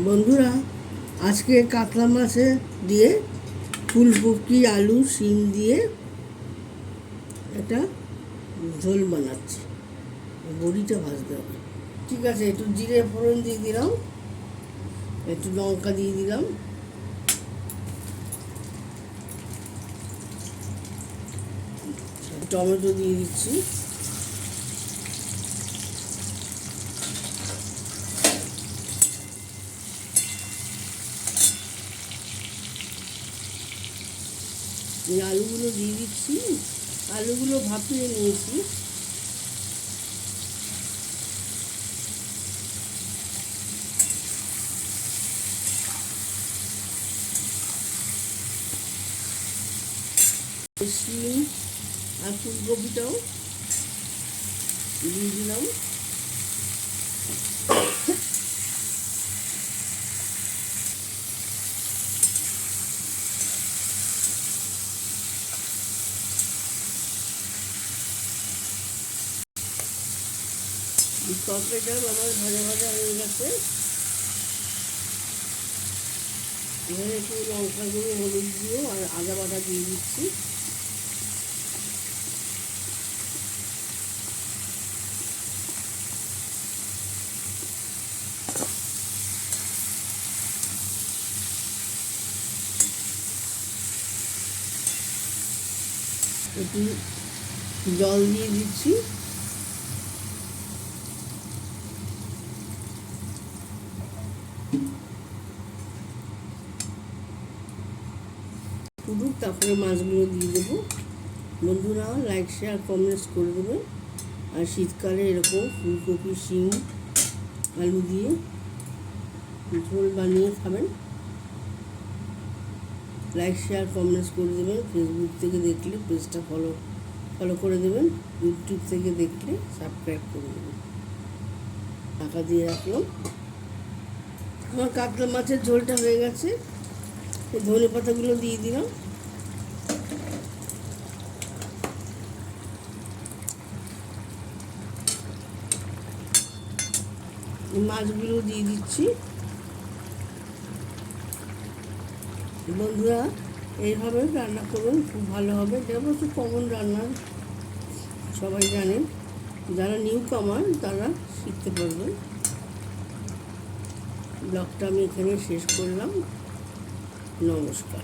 বন্ধুরা, আজকে কাতলা মাছে দিয়ে ফুলকপি আলু শিম দিয়ে একটা ঝোল বানাচ্ছি। বড়িটা ভাজতে হবে। ঠিক আছে, একটু জিরে ফোড়ন দিয়ে দিলাম, একটু লঙ্কা দিয়ে দিলাম, টমেটো দিয়ে দিচ্ছি, আলুগুলো দিয়ে দিচ্ছি। আলুগুলো ভাপিয়ে নিয়েছি। শিম আর ফুলকপিটাও দিয়ে দিলাম। তরকারিটা আমার ভাজা ভাজা হয়ে গেছে। এখানে একটু লঙ্কা গুঁড়ো, হলুদ গুঁড়ো আর আদা বাটা দিয়ে দিচ্ছি। একটু জল দিয়ে দিচ্ছি। ফুটুক, তারপরে মাছগুলো দিয়ে দেবো। বন্ধুরা, লাইক শেয়ার কমেন্টস করে দেবেন। আর শীতকালে এরকম ফুলকপি শিম আলু দিয়ে ঝোল বানিয়ে খাবেন। লাইক শেয়ার কমেন্টস করে দেবেন। ফেসবুক থেকে দেখলে পেজটা ফলো করে দেবেন। ইউটিউব থেকে দেখলে সাবস্ক্রাইব করে দেবেন। ঢাকা দিয়ে রাখলাম। আমার কাতলা মাছের ঝোলটা হয়ে গেছে। ধনে পাতাগুলো দিয়ে দিলাম। মাছগুলো দিয়ে দিচ্ছি। বন্ধুরা, এইভাবে রান্না করুন, খুব ভালো হবে। এটা অবশ্য কমন রান্না, সবাই জানেন। যারা নিউ কামার তারা শিখতে পারবেন। ব্লগটা আমি এখানে শেষ করলাম। নমস্কার।